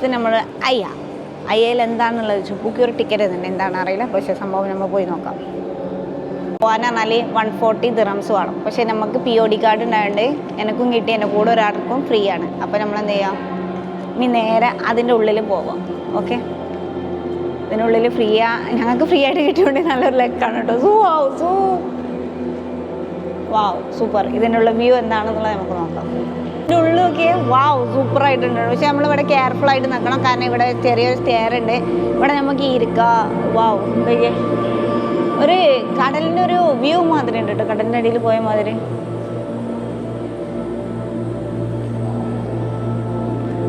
അടുത്ത് നമ്മൾ അയ്യയിൽ എന്താണെന്നുള്ളത് വെച്ചാൽ ബുക്ക് ഒരു ടിക്കറ്റ് തന്നെ എന്താണെന്ന് അറിയില്ല. പക്ഷേ സംഭവം നമ്മൾ പോയി നോക്കാം. പോകാനെന്നാൽ 140 ദിറംസ് വേണം. പക്ഷേ നമുക്ക് POD കാർഡ് ഉണ്ടായതുകൊണ്ട് എനിക്കും കിട്ടി, എൻ്റെ കൂടെ ഒരാൾക്കും ഫ്രീ ആണ്. അപ്പോൾ നമ്മൾ എന്ത് ചെയ്യാം, ഇനി നേരെ അതിൻ്റെ ഉള്ളിൽ പോവാം. ഓക്കെ, ഇതിനുള്ളിൽ ഞങ്ങൾക്ക് ഫ്രീ ആയിട്ട് കിട്ടിയോണ്ട് നല്ലൊരു ലക്കാണ് കേട്ടോ. Wow super. ഇതിനുള്ള വ്യൂ എന്താണെന്നുള്ളത് നമുക്ക് നോക്കാം. ഇതിൻ്റെ ഉള്ളിലൊക്കെ വാവ് സൂപ്പറായിട്ടുണ്ട്. പക്ഷെ നമ്മളിവിടെ കെയർഫുൾ ആയിട്ട് നിൽക്കണം, കാരണം ഇവിടെ ചെറിയൊരു സ്റ്റെയർ ഉണ്ട്. ഇവിടെ നമുക്ക് ഇരിക്കാം. വാവ്, എന്തൊക്കെ ഒരു കടലിൻ്റെ ഒരു വ്യൂ മാതിരി ഉണ്ട് കേട്ടോ, കടലിൻ്റെ അടിയിൽ പോയ മാതിരി.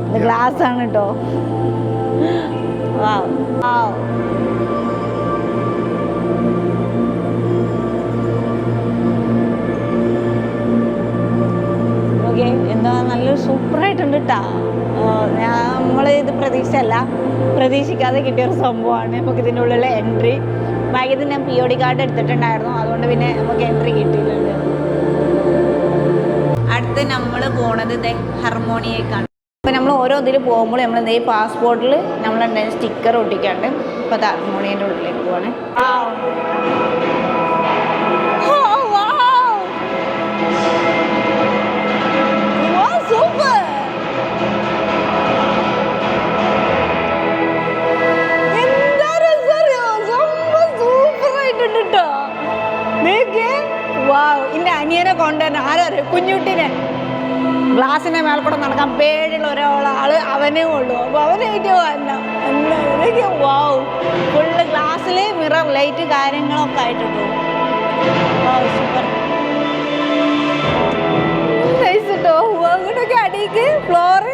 ഇത് ഗ്ലാസ് ആണ് കേട്ടോ. വാവ് വാവ്. ഓക്കെ, എന്താ നല്ലൊരു സൂപ്പറായിട്ടുണ്ട് കേട്ടോ. നമ്മൾ ഇത് പ്രതീക്ഷിക്കാതെ കിട്ടിയൊരു സംഭവമാണ്. നമുക്ക് ഇതിൻ്റെ ഉള്ളിലെ എൻട്രി വൈകിട്ട് ഞാൻ POD കാർഡ് എടുത്തിട്ടുണ്ടായിരുന്നു, അതുകൊണ്ട് പിന്നെ നമുക്ക് എൻട്രി കിട്ടിയിട്ടുണ്ട്. അടുത്ത് നമ്മൾ പോണത് ഹാർമോണിയേക്കാണ്. അപ്പോൾ നമ്മൾ ഓരോ ഇതിൽ പോകുമ്പോൾ നമ്മൾ ഈ പാസ്പോർട്ടിൽ നമ്മൾ സ്റ്റിക്കർ ഒട്ടിക്കാണ്ട്. ഇപ്പോൾ ഹാർമോണിയൻ്റെ ഉള്ളിലേക്ക് പോവാണ്. എൻ്റെ അനിയനെ കൊണ്ടുവരുന്ന ആരോ കുഞ്ഞുട്ടിനെ ഗ്ലാസിൻ്റെ മേൽ കൂടെ നടക്കാൻ പേടിയുള്ള ഒരാൾ അവനേ ഉള്ളൂ. അപ്പോൾ അവനായിട്ട് വരണം എന്താ. വാവ്, ഫുള്ള് ഗ്ലാസ്സിൽ മിറർ ലൈറ്റ് കാര്യങ്ങളൊക്കെ ആയിട്ടുണ്ട്. വാവ് സൂപ്പർ നൈസ് കേട്ടോ. അങ്ങോട്ടൊക്കെ അടിക്ക് ഫ്ലോറ്.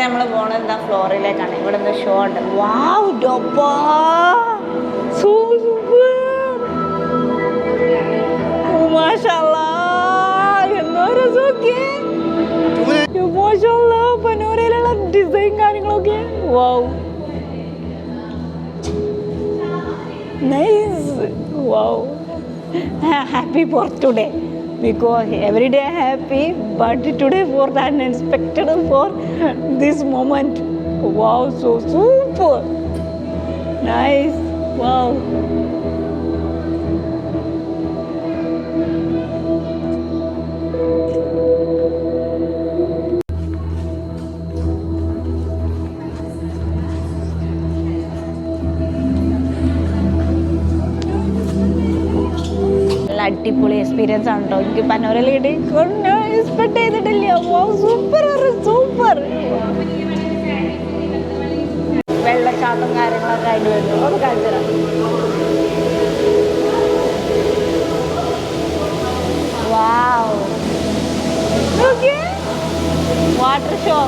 നമ്മൾ പോണത് എന്താ ഫ്ലോറിലേക്കാണ്. ഇവിടെ എന്താ ഷോ ഉണ്ട്. വാവ് ഡോപ്പാ സൂപ്പർ. മാഷാഅല്ലാഹ്, എന്താ രസമൊക്കെ. മാഷാഅല്ലാഹ്, പനോരയിലുള്ള ഡിസൈൻ കാര്യങ്ങളൊക്കെ. Wow nice. Wow, happy for today because every day happy, but today for the unexpected, for this moment. Wow, so super nice. Wow. അടിപൊളി എക്സ്പീരിയൻസ് ആണ് കേട്ടോ. എനിക്ക് പനോരയിൽ കിട്ടി, എക്സ്പെക്ട് ചെയ്തിട്ടില്ല. Super super. വെള്ളച്ചാട്ടം കാര്യങ്ങളൊക്കെ ആയിട്ട് വരുന്നു. അത് കാണിച്ചു തരാം. വാവ്, വാട്ടർ ഷോ.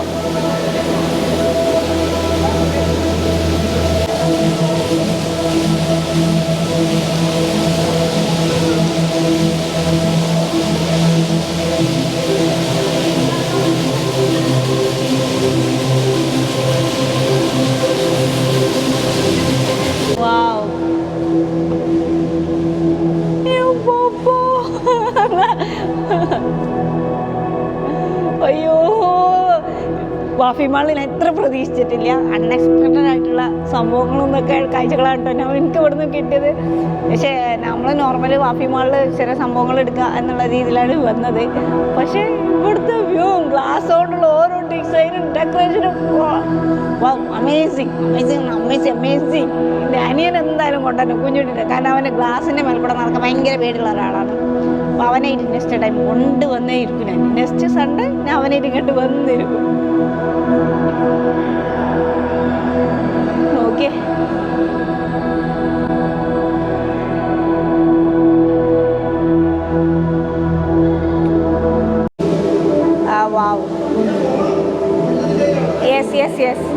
Wow. അയ്യോ, വാഫി മാളിൽ എത്ര പ്രതീക്ഷിച്ചിട്ടില്ല. അൺഎക്സ്പെക്റ്റഡ് ആയിട്ടുള്ള സംഭവങ്ങളൊന്നൊക്കെ കാഴ്ചകളാണ് കേട്ടോ എനിക്ക് ഇവിടുന്ന് കിട്ടിയത്. പക്ഷേ നമ്മൾ നോർമലി വാഫി മാളിൽ ചില സംഭവങ്ങൾ എടുക്കുക എന്നുള്ള രീതിയിലാണ് വന്നത്. പക്ഷേ ഇവിടുത്തെ വ്യൂവും ഗ്ലാസ് കൊണ്ടുള്ള ഓരോ ഡിസൈനും ഡെക്കറേഷനും അമേസിങ് അമേസിങ് അമേസിങ് അമേസിങ്. എൻ്റെ അനിയൻ എന്തായാലും കൊണ്ടുവന്നു കുഞ്ഞുട്ടിട്ട്, കാരണം അവൻ്റെ ഗ്ലാസിൻ്റെ മേൽ കൂടെ നടക്കാൻ ഭയങ്കര പേടിയുള്ള ഒരാളാണ്. അപ്പോൾ അവനായിട്ട് നെക്സ്റ്റ് ടൈം കൊണ്ടുവന്നേ ഇരിക്കും. ഞാൻ നെക്സ്റ്റ് സൺഡേ ഞാൻ അവനായിട്ട് ഇങ്ങോട്ട് വന്നിരിക്കും. ഓക്കെ, വാവ് യെസ്.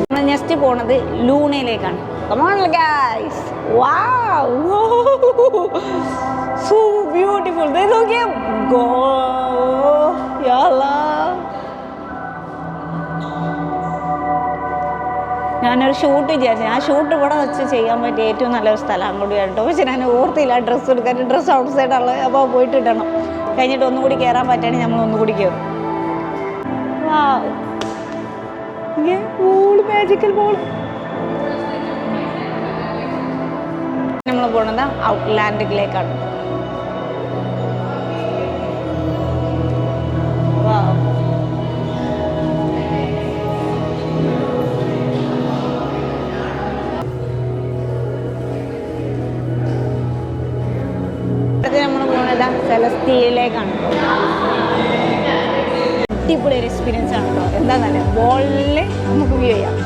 നമ്മൾ നെക്സ്റ്റ് പോണത് ലൂണയിലേക്കാണ്. Come on guys. Wow. So beautiful. They look at go. Ya Allah. ഞാനൊരു ഷൂട്ട് വിചാരിച്ചു. ആ ഷൂട്ട് ഇവിടെ വെച്ച് ചെയ്യാൻ പറ്റിയ ഏറ്റവും നല്ലൊരു സ്ഥലം അങ്ങോട്ട് കേട്ടോ. പക്ഷെ ഞാൻ ഓർത്തില്ല ഡ്രസ്സ് എടുക്കാൻ. ഡ്രസ്സ് ഔട്ട് സൈഡുള്ളത്. അപ്പോൾ പോയിട്ട് ഇടണം. കഴിഞ്ഞിട്ട് ഒന്നുകൂടി കയറാൻ പറ്റുകയാണെങ്കിൽ നമ്മൾ ഒന്നുകൂടി കയറും. Magical ball. നമ്മൾ പോണത് ഔട്ട്ലാൻഡിലേക്കാണ്. നമ്മൾ പോണത് സെലസ്റ്റിയയിലേക്കാണ്. അടിപൊളി ഒരു എക്സ്പീരിയൻസ് ആണ് കേട്ടോ. എന്താന്നല്ലേ, ബോളിൽ നമുക്ക് വ്യൂ ചെയ്യാം.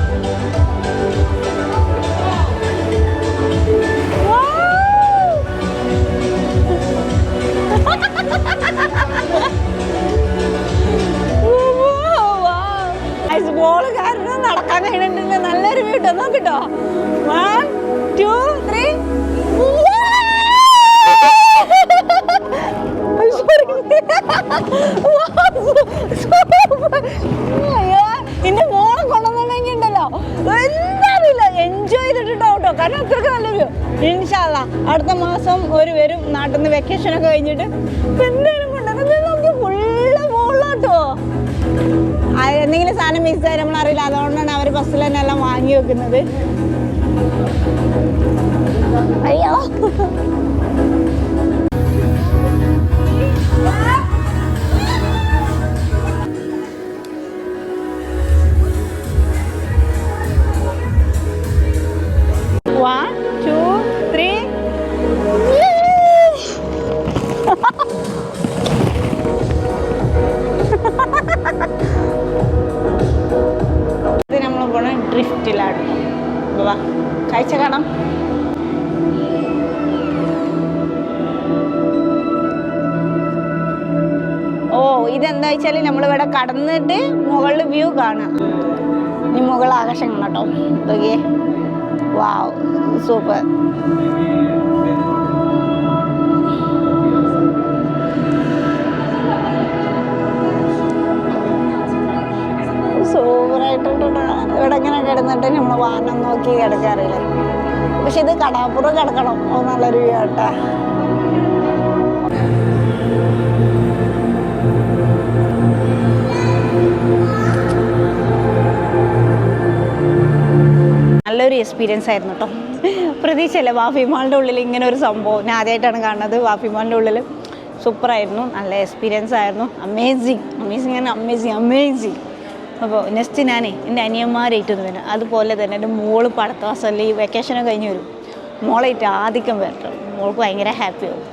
ബോള് കാരണം നടക്കാൻ കഴിഞ്ഞിട്ടുണ്ട്. നല്ലൊരു വ്യൂ കേട്ടോ. നോക്കിട്ടോ. 1 2 3. എന്റെ മോളെ കൊണ്ടുവന്നിട്ടുണ്ടെങ്കിൽ ഉണ്ടല്ലോ എന്താറിയില്ല, എൻജോയ് ചെയ്തിട്ടോ കേട്ടോ. കാരണം അത്രയ്ക്ക് നല്ല വ്യൂ. ഇൻഷാ അല്ലാ അടുത്ത മാസം ഒരു വരും നാട്ടിൽ നിന്ന് വെക്കേഷനൊക്കെ കഴിഞ്ഞിട്ട്. എന്തായാലും കൊണ്ടുവന്നത് നമുക്ക് ഫുള്ള് മോളാട്ടോ. എന്തെങ്കിലും സാധനം മിസ്സായി നമ്മളറിയില്ല. അതുകൊണ്ടാണ് അവർ ബസ്സിൽ തന്നെ എല്ലാം വാങ്ങി വെക്കുന്നത്. അയ്യോ നമ്മൾ പോണ ഡ്രിഫ്റ്റിലാണ്. കാഴ്ച കാണാം. ഇതെന്താ വെച്ചാൽ നമ്മളിവിടെ കടന്നിട്ട് മുകളിൽ വ്യൂ കാണാം. ഇനി മുകൾ ആകാശം കാണാം കേട്ടോ. ഓക്കെ, വാവ്, സൂപ്പർ. സൂപ്പറായിട്ടുണ്ട്. ഇവിടെ ഇങ്ങനെ കിടന്നിട്ട് നമ്മൾ വാനം നോക്കി കിടക്കാറില്ലേ. പക്ഷെ ഇത് കടാപ്പുറം കിടക്കണം. അത് നല്ലൊരു വ്യൂ കേട്ടാ. നല്ലൊരു എക്സ്പീരിയൻസ് ആയിരുന്നു കേട്ടോ. പ്രതീക്ഷയല്ലേ വാഫി മാളിൻ്റെ ഉള്ളിൽ ഇങ്ങനെ ഒരു സംഭവം. ഞാൻ ആദ്യമായിട്ടാണ് കാണുന്നത്. വാഫി മാളിൻ്റെ ഉള്ളിൽ സൂപ്പറായിരുന്നു. നല്ല എക്സ്പീരിയൻസ് ആയിരുന്നു. അമേസിങ്. അപ്പോൾ നെക്സ്റ്റ് ഞാനേ എൻ്റെ അനിയന്മാരായിട്ടൊന്ന് വരും. അതുപോലെ തന്നെ എൻ്റെ മോള് പടത്ത മാസമല്ലേ ഈ വെക്കേഷനൊക്കെ കഴിഞ്ഞ് വരും. മോളായിട്ട് ആദ്യം വരട്ടോ. മോൾക്ക് ഭയങ്കര ഹാപ്പി ആവും.